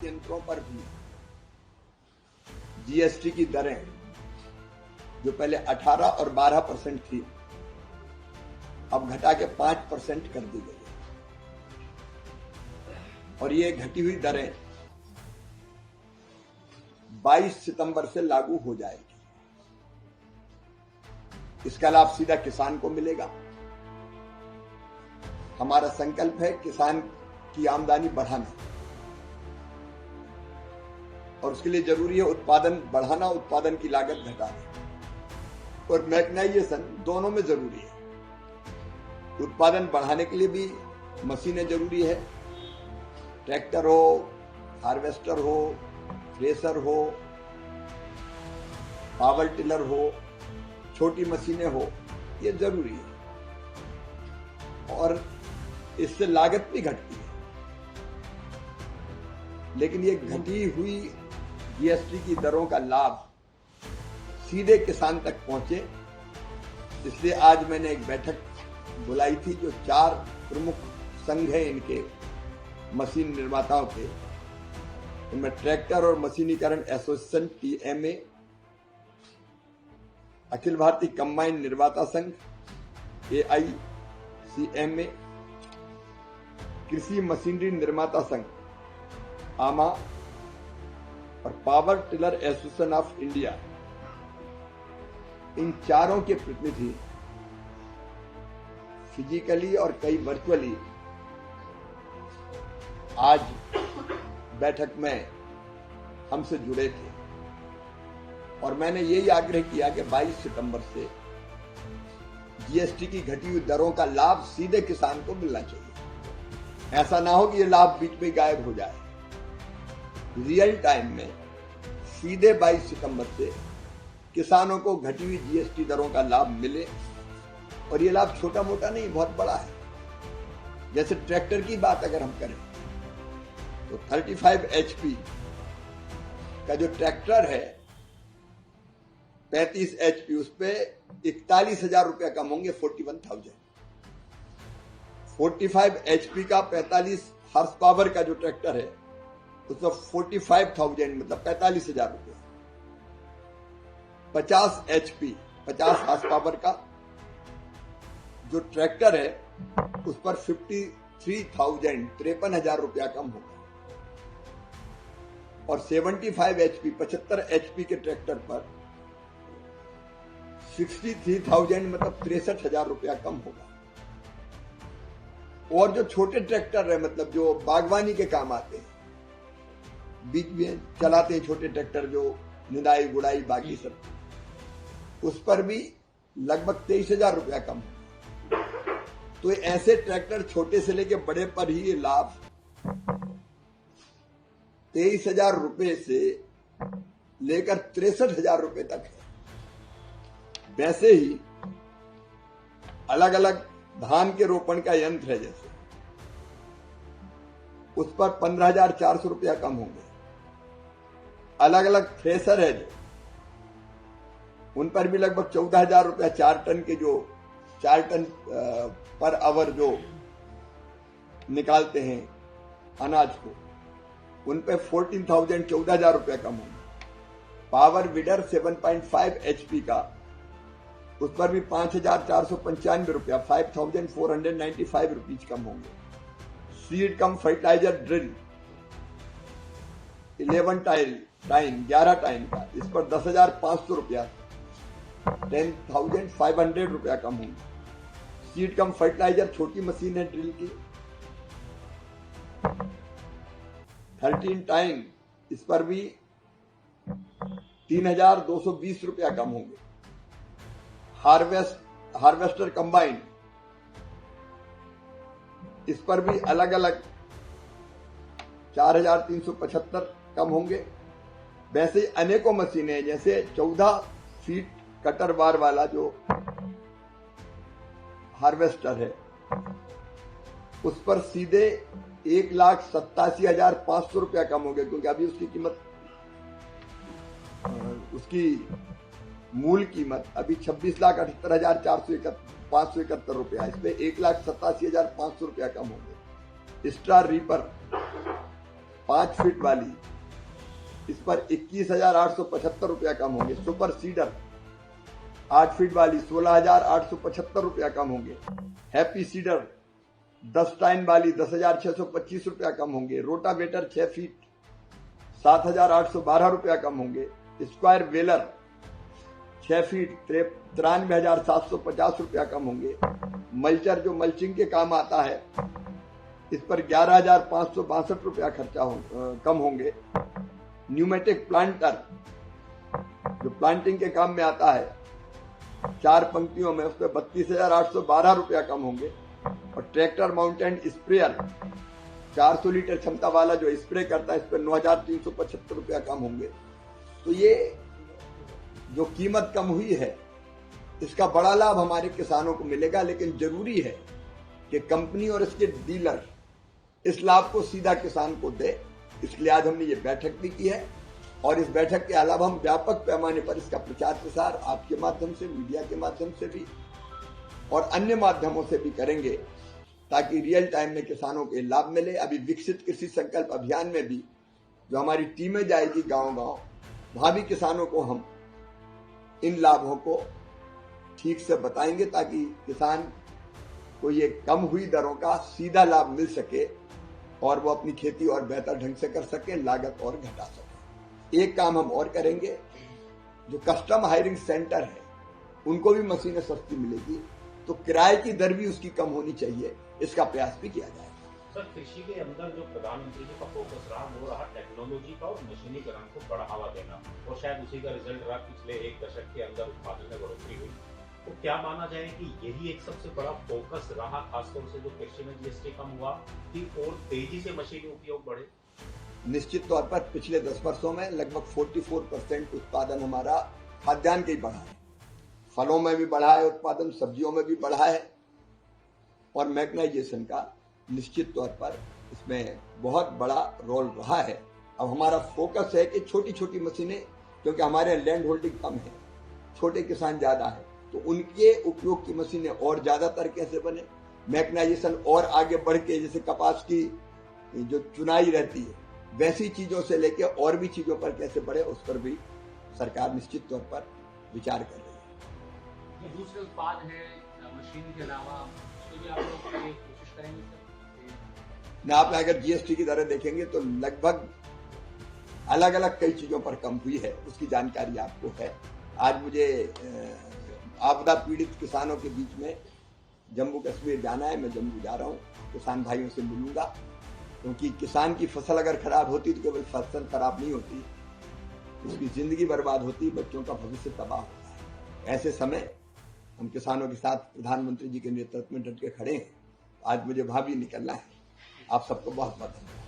यंत्रों पर भी जीएसटी की दरें जो पहले 18 और 12% थी, अब घटा के 5% कर दी गई है। और ये घटी हुई दरें 22 सितंबर से लागू हो जाएगी। इसका लाभ सीधा किसान को मिलेगा। हमारा संकल्प है किसान की आमदनी बढ़ाना, और उसके लिए जरूरी है उत्पादन बढ़ाना, उत्पादन की लागत घटाना, और मैकेनाइजेशन दोनों में जरूरी है। उत्पादन बढ़ाने के लिए भी मशीनें जरूरी है, ट्रैक्टर हो, हार्वेस्टर हो, थ्रेसर हो, पावर टिलर हो, छोटी मशीनें हो, ये जरूरी है। और इससे लागत भी घटती है, लेकिन ये घटी हुई जीएसटी की दरों का लाभ सीधे किसान तक पहुंचे, इसलिए आज मैंने एक बैठक बुलाई थी जो 4 प्रमुख संघ है इनके मशीन निर्माताओं के। इनमें ट्रैक्टर और मशीनीकरण association TMA, Akhil Bharatiya combine निर्माता संघ एआईसीएमए, कृषि मशीनरी निर्माता संघ आमा और power tiller association of India, इन चारों के प्रतिनिधि फिजिकली और कई वर्चुअली आज बैठक में हमसे जुड़े थे। और मैंने यही आग्रह किया कि 22 सितंबर से जीएसटी की घटी हुई दरों का लाभ सीधे किसान को मिलना चाहिए। ऐसा ना हो कि ये लाभ बीच में गायब हो जाए। रियल टाइम में सीधे 22 सितंबर से किसानों को घटी हुई जीएसटी दरों का लाभ मिले, और ये लाभ छोटा मोटा नहीं, बहुत बड़ा है। जैसे ट्रैक्टर की बात अगर हम करें तो 35 HP का जो ट्रैक्टर है, 35 HP, उस पे 41,000 रुपया कम होंगे, 41,000। 45 HP का 45 हॉर्स पावर का जो ट्रैक्टर है, उसमें 45,000 मतलब 45,000 रुपये। 50 HP 50 हॉर्स पावर का जो ट्रैक्टर है, उस पर 53,000 53,000 रुपया कम होगा। और 75 HP 75 HP के ट्रैक्टर पर 63,000 मतलब 63,000 रुपया कम होगा। और जो छोटे ट्रैक्टर है, मतलब जो बागवानी के काम आते हैं, बीच में चलाते हैं छोटे ट्रैक्टर जो निदाई गुड़ाई बाकी सब, उस पर भी लगभग 23,000 रुपया कम होगा। तो ऐसे ट्रैक्टर छोटे से लेके बड़े पर ही ये लाभ 23,000 रुपये से लेकर 63,000 रुपये तक है। वैसे ही अलग अलग धान के रोपण का यंत्र है, जैसे उस पर 15,400 रुपया कम होंगे। अलग अलग थ्रेसर है जो, उन पर भी लगभग 14,000 रुपया 4 टन के, जो 4 टन पर आवर जो निकालते हैं अनाज को, उन पे 14,000 14,000 रुपया कम होंगे। पावर वीडर 7.5 HP का, उस पर भी 5,495 रुपया 5,495 रुपीज कम होंगे। Seed cum fertiliser drill 11 time का, इस पर 10,500 रुपया 10,500 रुपया कम होंगे। सीड कम फर्टिलाइजर छोटी मशीन है ड्रिल की 13 टाइम, इस पर भी 3,220 रुपया कम होंगे। हार्वेस्टर कंबाइन, इस पर भी अलग अलग 4,375 कम होंगे। वैसे अनेकों मशीनें, जैसे 14 फीट कटर बार वाला जो हार्वेस्टर है, उस पर सीधे 1,87,500 रुपया कम हो गया, क्योंकि अभी उसकी कीमत, उसकी मूल कीमत अभी 26,78,571 रुपया, इस पे 1,87,500 रुपया कम हो गया। स्टार रीपर 5 फीट वाली, इस पर 21,875 रुपया कम होंगे। सुपर सीडर 8 फीट वाली 16,875 रुपया कम होंगे। हैप्पी सीडर 10 टाइन वाली 10,625 रुपया कम होंगे। रोटावेटर 6 फीट 7,812 रुपया कम होंगे। स्क्वायर वेलर 6 फीट 93,750 रुपया कम होंगे। मल्चर जो मल्चिंग के काम आता है, इस पर 11,562 रुपया खर्चा कम होंगे। न्यूमेटिक प्लांटर जो प्लांटिंग के काम में आता है 4 पंक्तियों में, उस पर 32,812 रुपया कम होंगे। और ट्रैक्टर माउंटेड स्प्रेयर 400 लीटर क्षमता वाला जो स्प्रे करता है, इस पर 9,375 रुपया कम होंगे। तो ये जो कीमत कम हुई है, इसका बड़ा लाभ हमारे किसानों को मिलेगा, लेकिन जरूरी है कि कंपनी और इसके डीलर इस लाभ को सीधा किसान को दे। इसलिए आज हमने ये बैठक भी की है, और इस बैठक के अलावा हम व्यापक पैमाने पर इसका प्रचार प्रसार आपके माध्यम से, मीडिया के माध्यम से भी और अन्य माध्यमों से भी करेंगे, ताकि रियल टाइम में किसानों को लाभ मिले। अभी विकसित कृषि संकल्प अभियान में भी जो हमारी टीमें जाएगी गांव-गांव, वहां भी किसानों को हम इन लाभों को ठीक से बताएंगे, ताकि किसान को ये कम हुई दरों का सीधा लाभ मिल सके और वो अपनी खेती और बेहतर ढंग से कर सके, लागत और घटा सके। एक काम हम और करेंगे, जो कस्टम हायरिंग सेंटर है उनको भी मशीनें सस्ती मिलेगी, तो किराए की दर भी उसकी कम होनी चाहिए, इसका प्रयास भी किया जाएगा। सर, कृषि के अंदर जो प्रधानमंत्री जी का फोकस रहा वो रहा टेक्नोलॉजी का और मशीनीकरण को बढ़ावा देना, और शायद उसी का रिजल्ट रहा पिछले 1 दशक के अंदर उत्पादन में बढ़ोतरी हुई। तो क्या माना जाए कि यही एक सबसे बड़ा फोकस रहा, खासतौर से जो कृषि में जीएसटी कम हुआ, कि और तेजी से मशीनी उपयोग बढ़े? निश्चित तौर पर पिछले 10 वर्षों में लगभग 44% उत्पादन हमारा खाद्यान्न का ही बढ़ा है। फलों में भी बढ़ा है उत्पादन, सब्जियों में भी बढ़ा है, और मैकेनाइजेशन का निश्चित तौर पर इसमें बहुत बड़ा रोल रहा है। अब हमारा फोकस है कि छोटी छोटी मशीनें, क्योंकि हमारे लैंड होल्डिंग कम है, छोटे किसान ज्यादा है, तो उनके उपयोग की मशीनें और ज्यादातर कैसे बने, मैकेनाइजेशन और आगे बढ़ के, जैसे कपास की जो चुनाई रहती है वैसी चीजों से लेके और भी चीजों पर कैसे बढ़े, उस पर भी सरकार निश्चित तौर पर विचार कर रही है। जो दूसरे उत्पाद है मशीन के अलावा, उसको भी आप लोग कोशिश करेंगे सर? न, आप अगर जीएसटी की दरें देखेंगे तो लगभग अलग अलग कई चीजों पर कम हुई है, उसकी जानकारी आपको है। आज मुझे आपदा पीड़ित किसानों के बीच में जम्मू कश्मीर जाना है, मैं जम्मू जा रहा हूँ, किसान भाइयों से मिलूंगा, क्योंकि किसान की फसल अगर खराब होती तो केवल फसल खराब नहीं होती, उसकी जिंदगी बर्बाद होती, बच्चों का भविष्य तबाह होता है। ऐसे समय हम किसानों के साथ प्रधानमंत्री जी के नेतृत्व में डट के खड़े हैं। आज मुझे वहां भी निकलना है। आप सबको बहुत बहुत धन्यवाद।